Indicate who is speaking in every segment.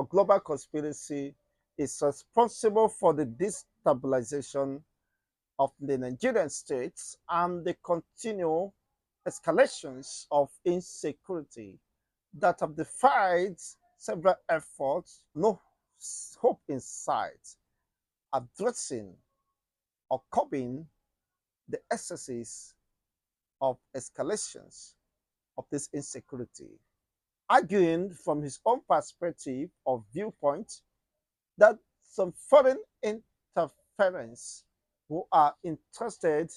Speaker 1: A global conspiracy is responsible for the destabilization of the Nigerian states and the continual escalations of insecurity that have defied several efforts, no hope in sight, addressing or curbing the excesses of escalations of this insecurity, arguing from his own perspective or viewpoint that some foreign interference who are interested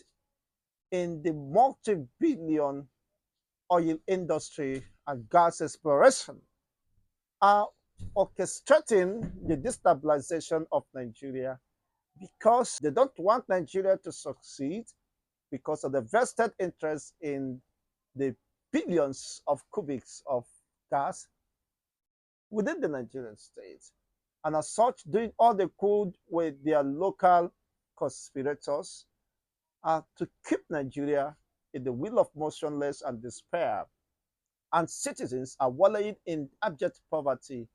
Speaker 1: in the multi-billion oil industry and gas exploration are orchestrating the destabilization of Nigeria because they don't want Nigeria to succeed because of the vested interest in the billions of cubics of gas within the Nigerian state. And as such, doing all they could with their local conspirators to keep Nigeria in the wheel of motionless and despair. And citizens are wallowing in abject poverty.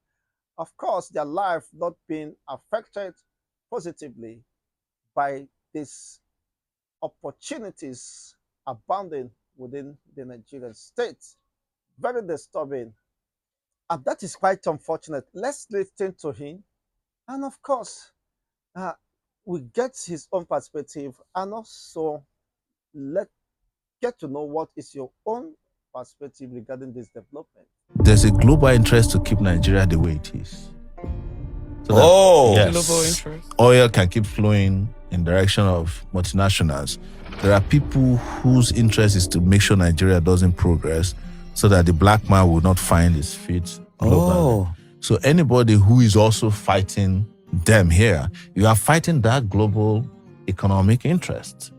Speaker 1: Of course, their life not being affected positively by these opportunities abounding within the Nigerian state. Very disturbing. And that is quite unfortunate. Let's listen to him. And of course, we get his own perspective and also get to know what is your own perspective regarding this development.
Speaker 2: There's a global interest to keep Nigeria the way it is. So
Speaker 3: yes.
Speaker 4: Global interest.
Speaker 2: Oil can keep flowing in direction of multinationals. There are people whose interest is to make sure Nigeria doesn't progress so that the black man will not find his feet globally. So anybody who is also fighting them here, you are fighting that global economic interest.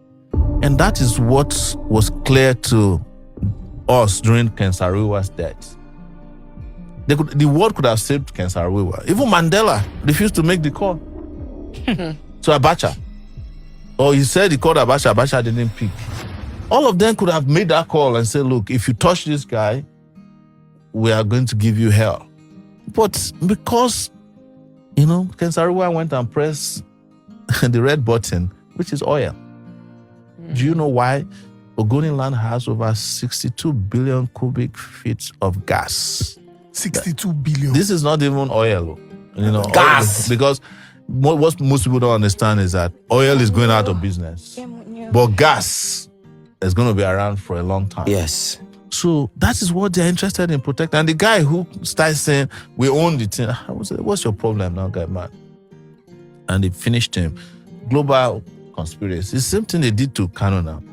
Speaker 2: And that is what was clear to us during Ken Saro-Wiwa's death. The world could have saved Ken Saro-Wiwa. Even Mandela refused to make the call. So Abacha. Or he said he called Abacha, Abacha didn't pick. All of them could have made that call and said, look, if you touch this guy, we are going to give you hell. But because, Ken Saro-Wiwa went and pressed the red button, which is oil. Do you know why Ogoni land has over 62 billion cubic feet of gas?
Speaker 3: 62 billion.
Speaker 2: This is not even oil,
Speaker 3: Gas.
Speaker 2: Because what most people don't understand is that oil is going out of business. But gas is going to be around for a long time.
Speaker 5: Yes.
Speaker 2: So that is what they're interested in protecting. And the guy who starts saying, we own the thing, I was like, what's your problem now, guy, man? And they finished him. Global conspiracy. It's the same thing they did to Kanu now.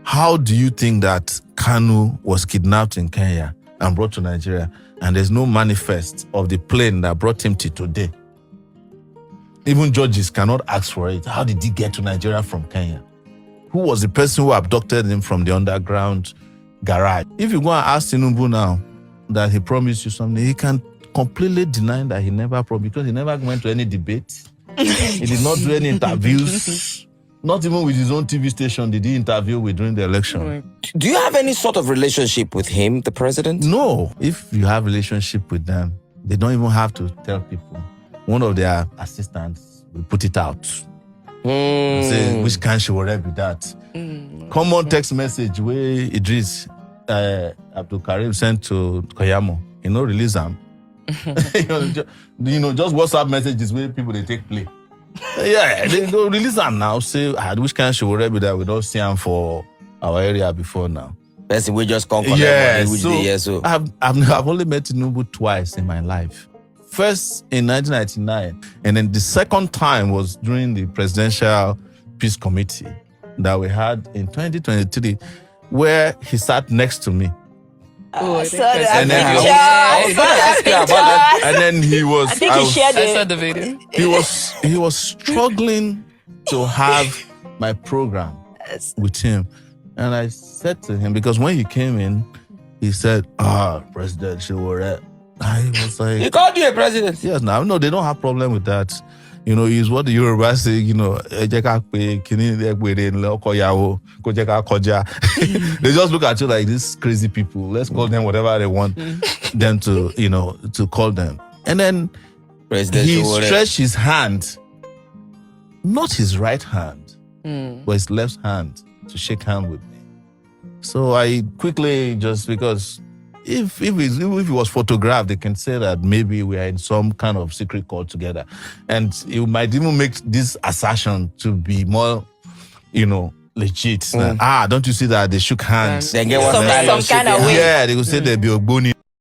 Speaker 2: How do you think that Kanu was kidnapped in Kenya and brought to Nigeria, and there's no manifest of the plane that brought him to today? Even judges cannot ask for it. How did he get to Nigeria from Kenya? Who was the person who abducted him from the underground garage? If you go and ask Tinubu now that he promised you something, he can completely deny that he never promised, because he never went to any debate. He did not do any interviews. Not even with his own TV station did he interview with during the election.
Speaker 5: Do you have any sort of relationship with him, the president?
Speaker 2: No. If you have relationship with them, they don't even have to tell people. One of their assistants will put it out. Say, which can she worry with that? Common text message where Idris Abdul Karim sent to Koyamo. Release them. Just WhatsApp messages where people they take play. They don't release them now. Say, which kind she worry with that? We don't see them for our area before now.
Speaker 5: Person we just can't collect money,
Speaker 2: so I've only met Tinubu twice in my life. First in 1999, and then the second time was during the Presidential Peace Committee that we had in 2023, where he sat next to me.
Speaker 4: And
Speaker 2: then he was.
Speaker 6: I think he shared
Speaker 4: I saw the video.
Speaker 2: He was struggling to have my program with him, and I said to him, because when he came in, he said, President Shiwore. I was like,
Speaker 5: he called you a president.
Speaker 2: Yes, now no, they don't have problem with that. Is what the Yoruba say, they just look at you like these crazy people. Let's call them whatever they want them to call them. And then
Speaker 5: Presidential
Speaker 2: he
Speaker 5: wallet.
Speaker 2: stretched his hand, not his right hand, but his left hand to shake hand with me. So I quickly, just because if it was photographed, they can say that maybe we are in some kind of secret call together. And it might even make this assertion to be more, legit. Don't you see that they shook hands?
Speaker 5: They get one
Speaker 4: Some
Speaker 5: nylon
Speaker 4: kind of
Speaker 5: shaking
Speaker 4: way.
Speaker 2: Yeah, they would say they'll be Ogboni.